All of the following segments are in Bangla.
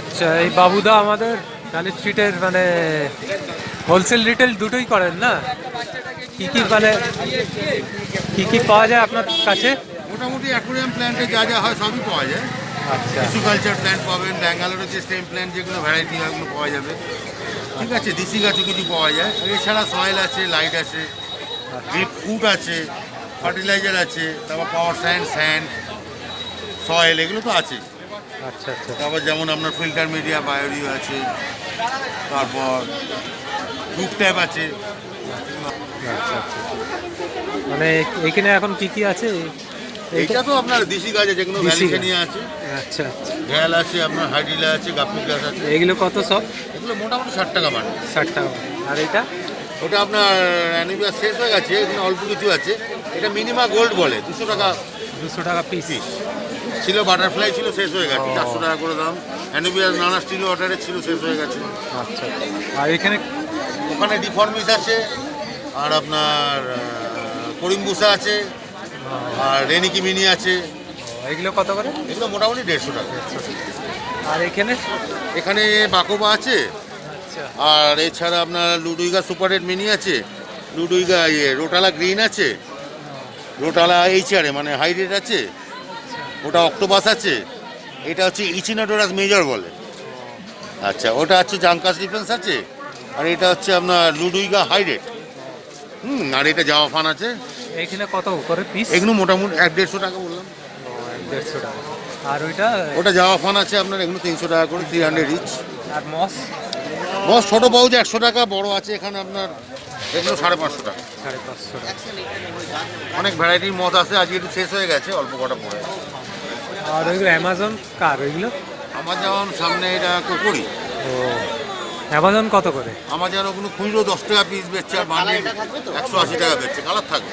আচ্ছা, এই বাবুদা আমাদের কালী স্ট্রিটের মানে হোলসেল রিটেল দুটোই করেন না? কি কি মানে কি কি পাওয়া যায় আপনার কাছে? মোটামুটি অ্যাকুরিয়াম প্ল্যান্টে যা যা হয় সবই পাওয়া যায়। আচ্ছা টিস্যু কালচার প্ল্যান্ট পাবেন, ব্যাঙ্গালোরের যে স্টেম প্ল্যান্ট যেগুলো ভ্যারাইটি হয় ওগুলো পাওয়া যাবে। ঠিক আছে, দেশি গাছও কিছু পাওয়া যায়। আর এছাড়া সয়েল আছে, লাইট আছে, ড্রিপ ফুড আছে, ফার্টিলাইজার আছে, তারপর পাওয়ার স্যান্ড সয়েল এগুলো তো আছে। আচ্ছা আচ্ছা তারপর যেমন আপনার ফিল্টার মিডিয়া বায়োরিও আছে, তারপর গ্রুপ ট্যাব আছে। আচ্ছা আচ্ছা। মানে এখানে এখন কি কি আছে? এইটা তো আপনার দেশি গাছ আছে, যেগুলো দেশি গাছ। ভ্যালিসেনিয়া আছে, আচ্ছা আচ্ছা। ঘ্যাল আছে, আপনার হাইড্রিলা আছে, গাপ্পি গাছ আছে। এগুলো কত সব? এগুলো মোটামুটি 60 টাকা বান্ড। 60 টাকা। আর এটা? ওটা আপনার অ্যানিমিয়া শেষ হয়ে গেছে, এখানে অল্প কিছু আছে। এটা মিনিমা গোল্ড বলে, 200 টাকা 200 টাকা পিস। ছিল। বাটারফ্লাই ছিল, শেষ হয়ে গেছে, 400 টাকা করে দাম। অ্যানিমিয়া নানা স্টিল ওয়াটারের ছিল, শেষ হয়ে গেছে। আচ্ছা। আর এখানে? ওখানে ডিফর্মিস আছে, আর আপনার করিম্বুসা আছে, আর রেনিকি মিনি আছে। এগুলো কত করে? এগুলো মোটামুটি 150 টাকা। আর এখানে? এখানে বাকোবা আছে, আচ্ছা আর এছাড়া আপনার লুডুইগা সুপার রেড মিনি আছে, লুডুইগা রোটালা গ্রিন আছে, রোটালা এইচআরে মানে হাই রেট আছে, ওটা অক্টোপাস আছে, এটা হচ্ছে ইচিনাডোরাস মেজর বলে। আচ্ছা, ওটা হচ্ছে জাঙ্কাস ডিফেন্স আছে, আর এটা হচ্ছে আপনার লুডুইগা হাই রেট। আর এটা জাওয়া ফান আছে। এইখানে কত করে পিস? এগুলো মোটামুটি 150 টাকা বললাম। 150 টাকা। আর ওইটা? ওটা জাওয়া ফান আছে আপনার, এগুলো 300 টাকা করে, 300 রিচ। আর মস? বস ছোটো পাউচ 100 টাকা, বড় আছে এখানে আপনার এগুলো 550 টাকা। 550 টাকা। অনেক ভ্যারাইটির মদ আছে, আজকে একটু শেষ হয়ে গেছে, অল্প কটা পড়ে। আর ওইগুলো অ্যামাজন কার ওইগুলো? আমার যেমন সামনে এটা কুকুরি, ও অ্যামাজন কত করে? আমার যেন কোনো খুচরো 10 টাকা পিস বেচছে, আর বান্ডিল 180 টাকা বেচছে। কালার থাকবে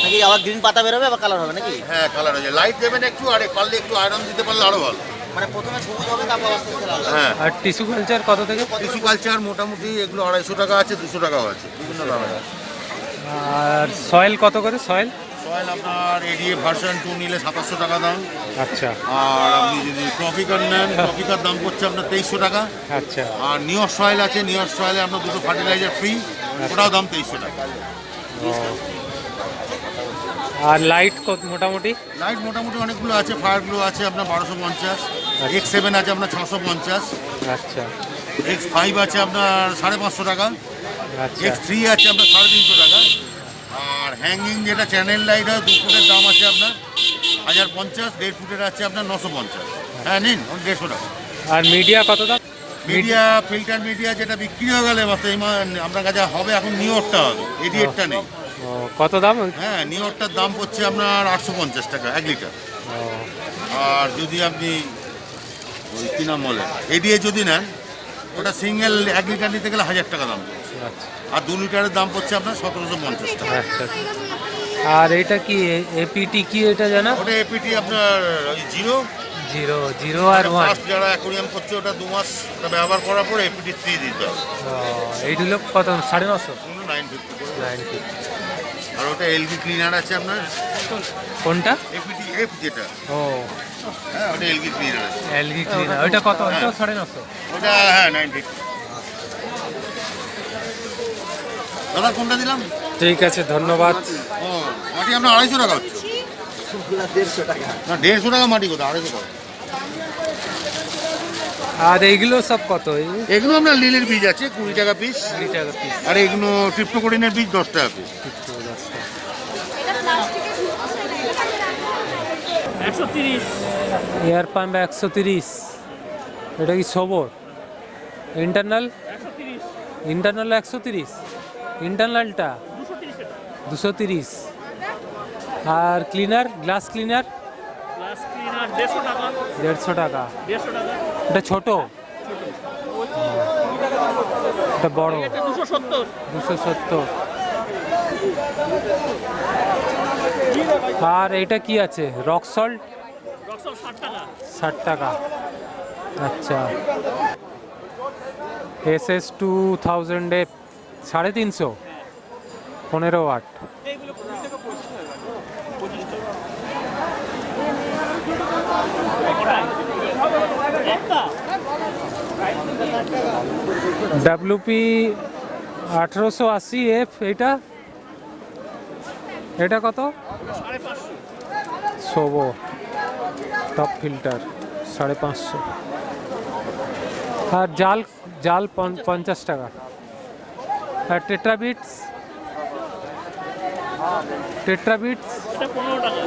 নাকি আবার গ্রিন পাতা বেরোবে আবার কালার হবে নাকি? হ্যাঁ, কালার হয়ে যায়। লাইট দেবেন একটু, আর পারলে একটু আয়রন দিতে পারলে আরো ভালো। মানে প্রথমে সবুজ হবে তারপর আস্তে আস্তে লাল হবে। হ্যাঁ, আর টিস্যু কালচার কত থেকে? টিস্যু কালচার মোটামুটি এগুলো 250 টাকা আছে, 200 টাকাও আছে, বিভিন্ন দামের আছে। আর সয়েল কত করে? সয়েল সয়েল আপনার এডিএ ভার্সন 2 নিলে 2700 টাকা দাম। আচ্ছা আর আপনি যদি ট্রপিকার নেন, ট্রপিকার দাম পড়ছে আপনার 2300 টাকা। আচ্ছা। আর নিউর সয়েল আছে, নিউর সয়েলে আপনার দুটো ফার্টিলাইজার ফ্রি, ওটাও দাম 2300 টাকা। ও আর লাইট কত মোটামুটি? লাইট মোটামুটি অনেকগুলো আছে, ফায়ার গ্লো আছে আপনার 1250, X7 আছে আপনার 650, আচ্ছা X5 আছে আপনার 550 টাকা, আচ্ছা X3 আছে আপনার 350 টাকা। আর হ্যাঙ্গিং যেটা চ্যানেল লাইট হয় 2 ফুটের দাম আছে আপনার 1050, 1.5 ফুটের আছে আপনার 950। হ্যাঁ, নিন 150 টাকা। আর মিডিয়া কত দাম? মিডিয়া ফিল্টার মিডিয়া যেটা বিক্রি হয়ে গেলে আপনার কাছে হবে এখন নিউরটা হবে, এডিএটটা নেই। ও কত দাম? হ্যাঁ, নিউরটার দাম পড়ছে আপনার 850 টাকা 1 লিটার। ও আর যদি আপনি ওই কী নাম বলে এডিএ যদি নেন, ওটা সিঙ্গেল 1 লিটার নিতে গেলে 1000 টাকা দাম পড়ছে। আচ্ছা আর 2 লিটারের দাম পড়ছে আপনার 1750 টাকা। আচ্ছা। আর এটা কি এপিটি কি এটা জানা? ওটা এপিটি আপনার ওই জিরো 0 আর 1। ফার্স্ট যারা অ্যাকোরিয়াম করছে ওটা 2 মাস ওটা ব্যবহার করার পরে এপিটি 3 দিতে হবে। এইগুলো কত? 950? 950 করে। 950। আর ওটা এলবি ক্লিনার আছে আপনার, কোনটা? এপিটি এফ যেটা, ও হ্যাঁ ওটা এলবি ক্লিনার আছে। এলগি ক্লিনার ওইটা কত? ওইটা 950? ওটা হ্যাঁ 950। দাদা কোনটা দিলাম? ঠিক আছে, ধন্যবাদ। ও মাটি আপনার 250 টাকা হচ্ছে। 150 টাকা। না 150 টাকা মাটি কোথায়, 250 টাকা। আর এইগুলো সব কত? এগুলো আপনার লিলির বীজ আছে 20 টাকা পিস, 20 টাকা পিস। আর এগুলো ট্রিপ্টোকোডিনের বীজ 10 টাকা পিস। 130। Air pump 130। এটা কি সবর? ইন্টারনাল? 130। ইন্টারনাল 130। ইন্টারনালটা 230। আর cleaner, glass cleaner? Glass cleaner 150 টাকা। 150 টাকা। 150 টাকা। এটা ছোট? এটা বড়? এটা 270। 270। আর এটা কি আছে? Rock salt? রক্সল 60 টাকা। 60 টাকা। আচ্ছা। SS 2000 350, 15 watt. এইগুলো 20 টাকা 25 টাকা। একটা ডাব্লুপি 1880 এফ, এটা কত? 550। সোবো টপ ফিল্টার 550। আর জাল জাল 50 টাকা। আর টেট্রাবিটস এটা 15 টাকা।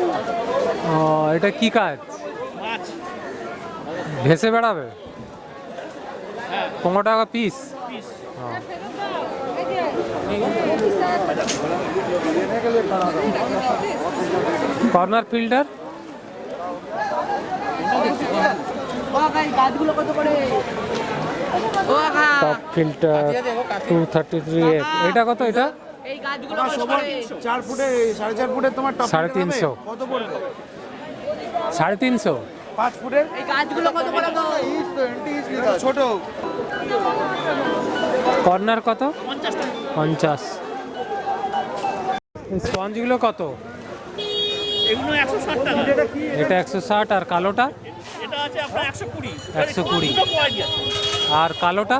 এটা কি কাজ? মাছ। ভেসে বেড়াবে? 15 টাকা piece. Piece. Corner filter top filter 233 F, এটা কত? এটা এই গাছগুলো কত করে? 4 ফুটে 4.5 ফুটের তোমার টপ 350। কত পড়বে? 350। 5 ফুটের এই গাছগুলো কত করে গো? ছোট কর্নার কত? 50 টাকা। 50। স্পঞ্জগুলো কত? এগুলো 160 টাকা। এটা 160। আর কালোটা? এটা আছে আপনার 120। 120 দুটো কোয়ালিটি আছে। আর কালোটা?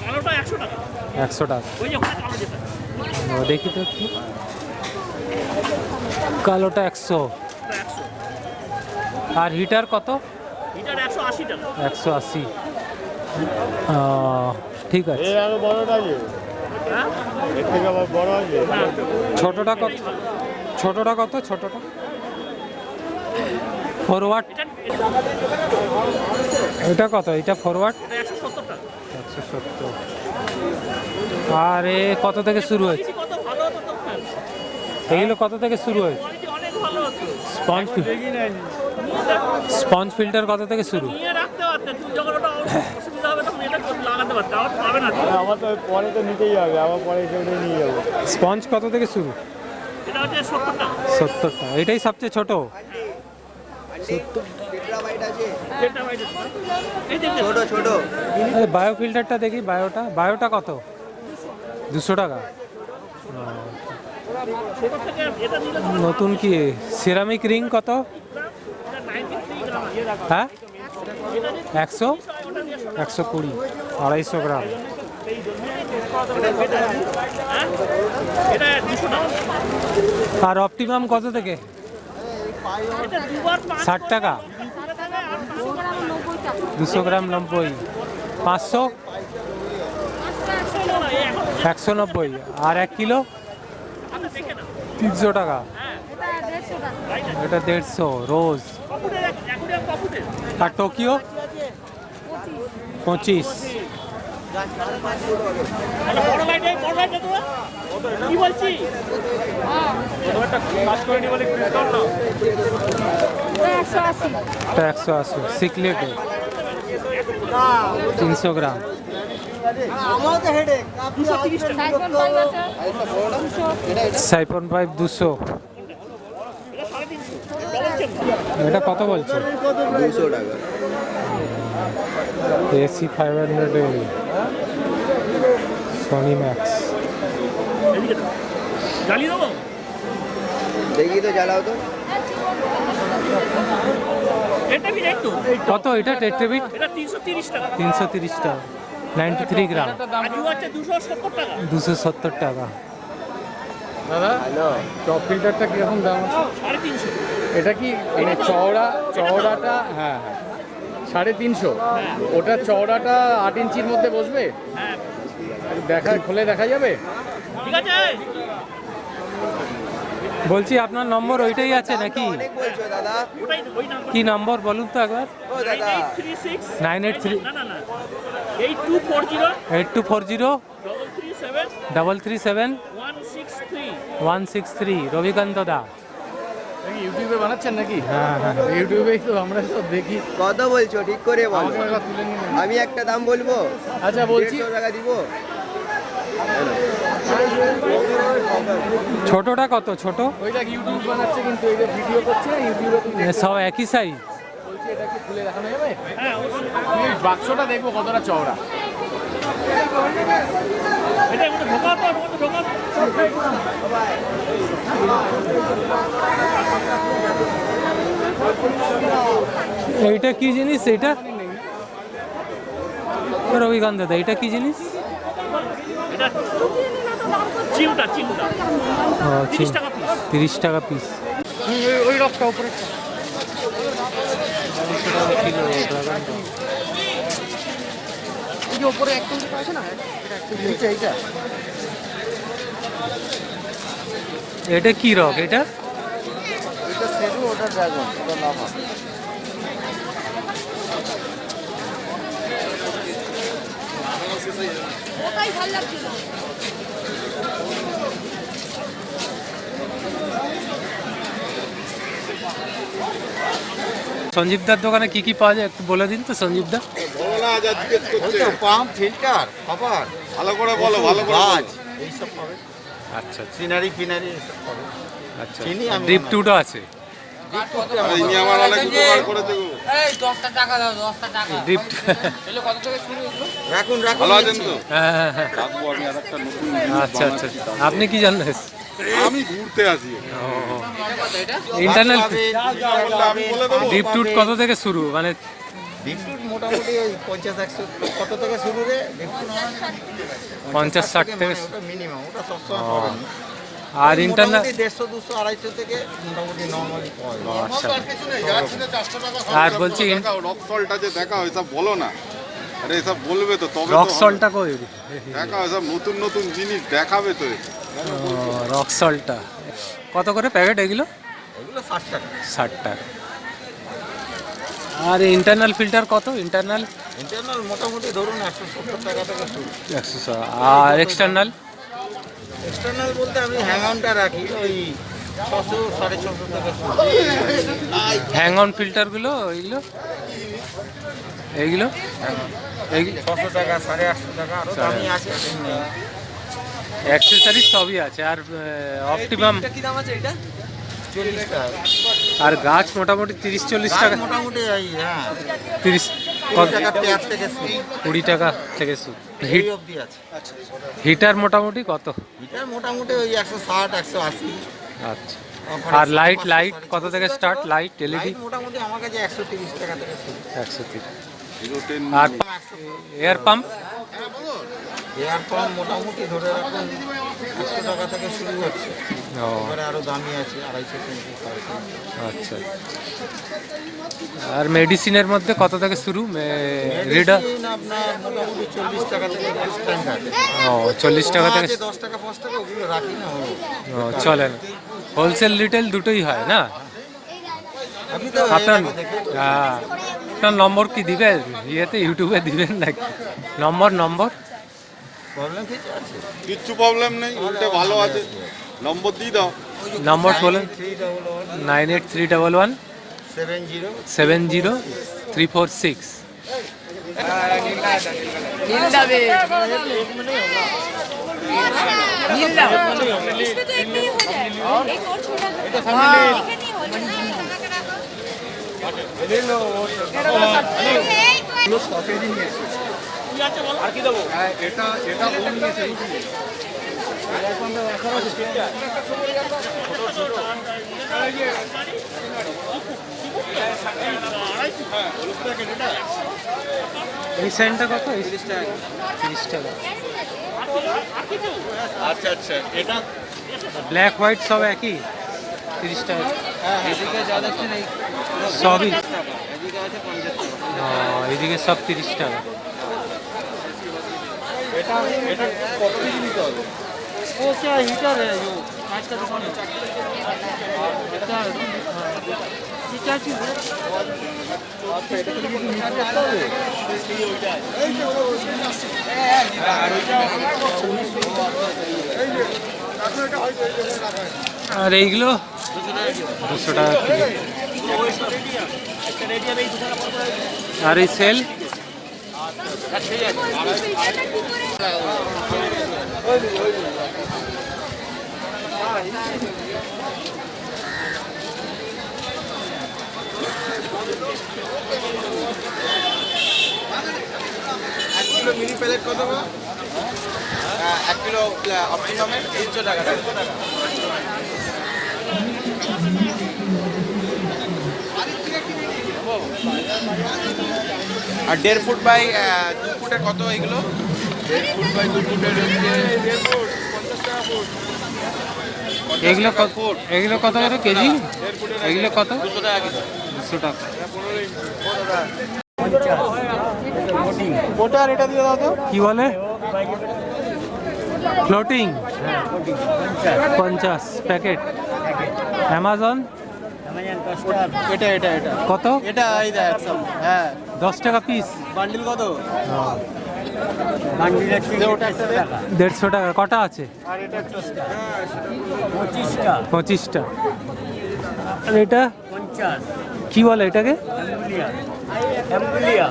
কালোটা 100 টাকা। 100 টাকা। ওই যে ওখানে কালো যেটা। দেখি তো একটু। কালোটা 100। ওটা 100। আর হিটার কত? এটার 180 টাকা। 180। ঠিক আছে। আরো বড়টা আছে, হ্যাঁ? এর থেকে আবার বড় আছে। হ্যাঁ। ছোটটা কত? ছোটটা কত? ছোটটা ফরওয়ার্ড এটা কত? এটা ফরওয়ার্ড এটা 170 টাকা। 170। আর এ কত থেকে শুরু হয়েছে? কত ভালো হতো তখন। এগুলো কত থেকে শুরু হয়েছে? কোয়ালিটি অনেক ভালো হতো। স্পঞ্জ ফিল্টার কত থেকে শুরু? নিয়ে রাখতে পারতে, তুমি যখন ওটা অসুবিধা হবে তখন এটা লাগাতে পারতে। আবার পাবে না তো। আমার তো পরে তো নিতেই হবে, আবার পরে সেটাই নিয়ে যাবো। স্পঞ্জ কত থেকে শুরু? এটা হচ্ছে 70 টাকা। 70 টাকা। এটাই সবচেয়ে ছোট। যেটা বাইরে এই যে ছোট ছোট বায়ো ফিল্টারটা দেখি। বায়োটা কত? 200 টাকা। ছোট থেকে এটা নিলে তোমার নতুন কি সিরামিক রিং কত? এটা 93 গ্রাম আছে। হ্যাঁ 100 120 250 গ্রাম। হ্যাঁ? এটা 200 টাকা। আর অপটিমাম কত থেকে? এটা দুবার 5 60 টাকা। 200 গ্রাম 90। 500 190। আর 1 কিলো 300 টাকা। এটা 150 রোজ। আর টোকিও 25। বড় লাইটে তো কি বলছি? এটা 180 সিকলেটে 300 গ্রাম। আমারও তো হেডেক সাইফন পাইপ 200। এটা কত বলছে? 200 টাকা এসি 500 সনি ম্যাক্স। জ্বালিয়ে দেবো? দেখি তো জ্বালাও তো এটা কি দেখতো? কত এটা টেট্রাবিট? এটা 330 টাকা। 330 টাকা 93 গ্রাম আজু আছে 270 টাকা। 270 টাকা। দাদা টপ ফিল্টারটা কিরকম দাম আছে? 350। এটা কি মানে চওড়াটা? হ্যাঁ হ্যাঁ 350। ওটা চওড়াটা 8 ইঞ্চির মধ্যে বসবে? হ্যাঁ খুলে দেখা যাবে? ঠিক আছে। বলছি আপনার নম্বর ওইটাই আছে নাকি? অনেক বলছো দাদা ওটাই ওই নাম্বার। কি নম্বর বলুন তো একবার? ও দাদা 9836 983 না না না 8240 8240 337 337 163। 163 রবিকান্ত দা। ইউটিউবে বানাচ্ছেন নাকি? হ্যাঁ হ্যাঁ ইউটিউবেই তো আমরা সব দেখি। কত বলছো ঠিক করে বলো আমাকে একবার তুলে নিন। আমি একটা দাম বলবো আচ্ছা বলছি 150 টাকা দিব ছোটটা কত? ছোট ওই দেখ ইউটিউব বানাচ্ছে কিন্তু এই যে ভিডিও করছে না ইউটিউবে তুমি এ সব একই সাইজ। বলছি এটা কি খুলে দেখানো যাবে? হ্যাঁ অবশ্যই। আমি এই বাক্সটা দেখবো কতটা চওড়া। এটা একটু ঢোকাও তো, একটু ঢোকাও। এইটা কি জিনিস? এইটা রবিগন্ধা, এটা কি জিনিস? এটা চিমটা চিমটা ও, 30 টাকা পিস 30 টাকা পিস। ওই রকটা উপরে উপরে একদম আছে না, এইটা এটা কি রক এটা? এটা সেরু, ওটা ড্রাগন, ওটা লাভা। ওটাই ভালো লাগছিল। সঞ্জীবদার দোকানে কি কি পাওয়া যায় একটু বলে দিন তো সঞ্জীবদা। পাম্প, ফিল্টার, কভার, ভালো করে বলো, ভালো করে বলো। গাছ, এইসব পাবে। আচ্ছা সিনারি ফিনারি এইসব পাবে। আচ্ছা, চিনি আমি ড্রিপ বানাই। টুডও আছে। ইনি আমার অনেক উপকার করেছে গো। এই 10টা টাকা দাও, 10টা টাকা। ড্রিপ এগুলো কত টাকা শুরু এগুলো? রাখুন রাখুন। ভালো আছেন তো? হ্যাঁ হ্যাঁ হ্যাঁ। রাখবো আমি আরেকটা নতুন আচ্ছা আচ্ছা, আপনি কি জানেন? আমি ঘুরতে আসি। ইন্টারনাল আমি বলে দেবো। ড্রিপ টুড কত থেকে শুরু, মানে ডিপটুট মোটামুটি ওই 50-100 কত থেকে শুরু রে? ডিপটুট 50-60 থেকে মিনিমাম, ওটা সবসময় পাবেন না। আর ইন্টারনাল 150, 200, 250 থেকে মোটামুটি নর্মালি পাওয়া যায়। আচ্ছা। কিছু নেই, যা ছিল 400 টাকা। আর বলছি রক সল্টটা যে দেখাও, এসব বলো না। আরে এসব বলবে তো, তবে তো রক হবে। সল্টটা কই? দেখাও, এসব নতুন নতুন জিনিস দেখাবে তো। রক সল্টটা কত করে প্যাকেট এগুলো? এগুলো 60 টাকা। 60 টাকা। আর ইন্টারনাল ফিল্টার কত? ইন্টারনাল ইন্টারনাল মোটামুটি ধরুন 170 টাকা থেকে শুরু। 100। আর এক্সটার্নাল? এক্সটার্নাল বলতে আমি হ্যাং অনটা রাখি ওই 600, 650 টাকা শুরু। হ্যাং অন ফিল্টারগুলো এইগুলো এইগুলো 600 টাকা, 850 টাকা, আরও দামি আছে। অ্যাক্সেসরিজ সবই আছে। আর অপটিমাম কি দাম আছে এটা? 40 টাকা। আর গাছ মোটামুটি 30-40 টাকা। মোটামুটি এই 30 20 টাকা পেয়ার থেকে শুরু। 20 টাকা থেকে শুরু। এই অবধি আছে। হিটার মোটামুটি কত? এটা মোটামুটি ওই 160, 180। আচ্ছা। আর লাইট কত থেকে স্টার্ট? লাইট এলইডি লাইট মোটামুটি আমার কাছে 130 টাকা থেকে শুরু। 130। আর এয়ার পাম্প? এয়ার পাম্প মোটামুটি ধরে রাখুন 100 টাকা থেকে শুরু হচ্ছে। ও এবারে আরও দামি আছে 250, 300, 350। আচ্ছা। আর মেডিসিনের মধ্যে কত থেকে শুরু? রিডার? মেডিসিন আপনার মোটামুটি 40 টাকা থেকে স্ট্যান্ড আছে। ও 40 টাকা থেকে 10 টাকা 5 টাকা ওগুলো রাখি না। ও, চলে না। হোলসেল রিটেল দুটোই হয় না? আপনি তো আপনার এর আগে দেখে আপনার নম্বর কি দিবেন? ইয়েতে ইউটিউবে দিবেন নাকি? নম্বর প্রবলেম কিছু আছে? কিচ্ছু প্রবলেম নেই, উল্টে ভালো আছে। নম্বর দিয়ে দাও। নম্বর বলেন। 311 98311 70 70346। নীল দাবে। নীল দাবে। इसमें तो एक में ही हो जाएगा, एक और छोटा लेकिन नहीं हो আর কি দেবো? এই সাইনটা কত? 30 টাকা। 30 টাকা। আচ্ছা আচ্ছা, এটা ব্ল্যাক হোয়াইট সব একই 30 টাকা। এদিকে যা দেখছেন এই সবই এদিকে আছে 50 টাকা। এইদিকে সব 30 টাকা। এটা কত কেজি নিতে হবে? वो क्या हीटर है जो कांच का दुकान है? अच्छा, ये क्या चीज़ है? আচ্ছা, এটা কি নিতে হবে? আর এইগুলো 200 টাকা কিলো। আর এই সেল মিনি প্যালেট কত গো? 1 কিলো অপটিমামের 300 টাকা। আর 1.5 ফুট বাই 2 ফুটের কত এগুলো? 1.5 ফুট বাই 2 ফুটের হচ্ছে 1.5 ফুট 50 টাকা ফুট। এগুলো কত, এগুলো কত করে কেজি? এগুলো কত? 200 টাকা কেজি। 200 টাকা। ওটা আর এটা দিয়ে দাও তো। কি বলে? Floating 50 packet. অ্যামাজন এটা এটা এটা কত? এটা এই দেখ সব। হ্যাঁ 10 টাকা পিস। বান্ডিল কত? বান্ডিল হচ্ছে যে ওটা একটা দে। 150 টাকা। কটা আছে? আর এটা একটা 25টা 25টা। আর এটা 50 কি বলে এটাকে? অ্যাম্বুলিয়া অ্যাম্বুলিয়া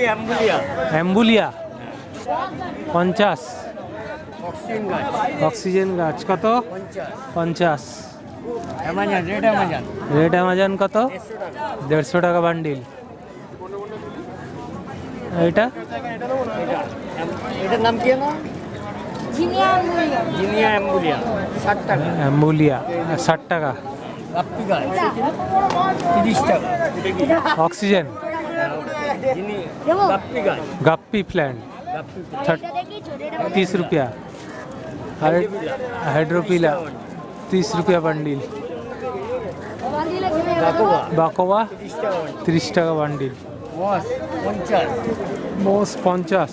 অ্যাম্বুলিয়া অ্যাম্বুলিয়া 50। অক্সিজেন গাছ অক্সিজেন গাছ কত? 50। Amazon red Amazon red Amazon কত? 150 টাকা বান্ডিল। এটা এটার নাম কি না জিনিয়া মুড়িয়া। জিনিয়া অ্যাম্বুলিয়া 60 টাকা অ্যাম্বুলিয়া 60 টাকা। গাপ্পি গাছ 30 টাকা অক্সিজেন জিনি দেবো? গাপ্পি গাছ গাপ্পি প্ল্যান্ট গাপ্পি 30 रुपया। और हाइड्रोपिला 30 रुपया बंडिल। बाकोवा 30 টাকা বান্ডিল। মস 50 মোস 50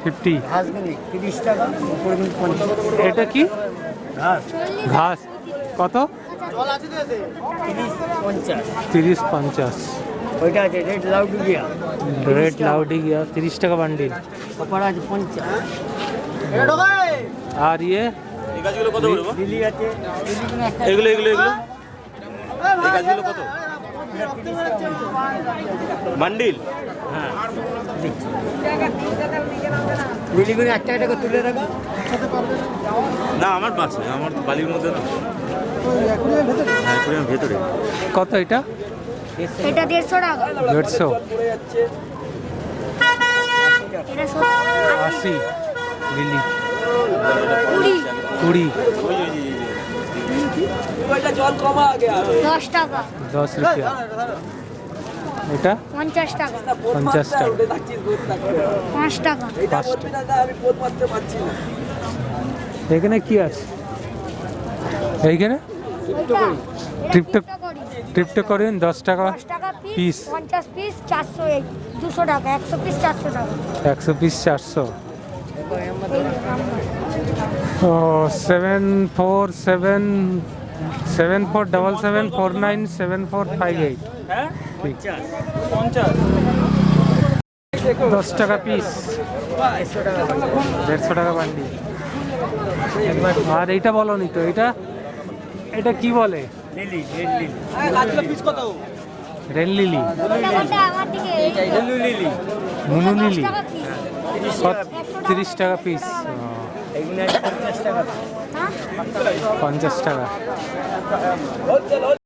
50। ঘাসগুলি 30 টাকা উপরে 50 এটা কি? ঘাস ঘাস কত? 30 50 30-50। ওইটা আছে রেড লাউডুলিয়া রেড লাউডি গিয়া 30 টাকা বান্ডিল। কপার আছে 50 আর ইয়ে এই গাছগুলো কত করে? লিলি আছে লিলিগুলো একটা এগুলো এগুলো এগুলো এই গাছগুলো কত? বান্ডিল? হ্যাঁ দেখছি লিলিগুলো একটা একটা করে তুলে রাখা না আমার পাশে, আমার বালির মধ্যে না। হ্যাঁ একুরিয়াম ভেতরে। কত এটা? এটা 150 টাকা। 150। এটা 80 লিলি 20 20 10 টাকা 10 रुपया। এটা 50 টাকা 50 টাকা। 5 টাকা 5 এখানে কি আছে? এইখানে ট্রিপ্টোকরিন 10 টাকা 10 টাকা পিস। পিস 50 পিস 400 200 টাকা 100 পিস 400 টাকা 100 পিস 400। ও 7477497458। ঠিক 10 টাকা পিস 150 টাকা বান্ডি। আর এইটা বলনি তো, এটা এটা কি বলে? Lily red lily rail lily টাকাটা আমার দিকে ব্লু লিলি মুনু লিলি 10 টাকা পিস 30 টাকা পিস। এগুলো আছে 50 টাকা হ্যাঁ 50 টাকা।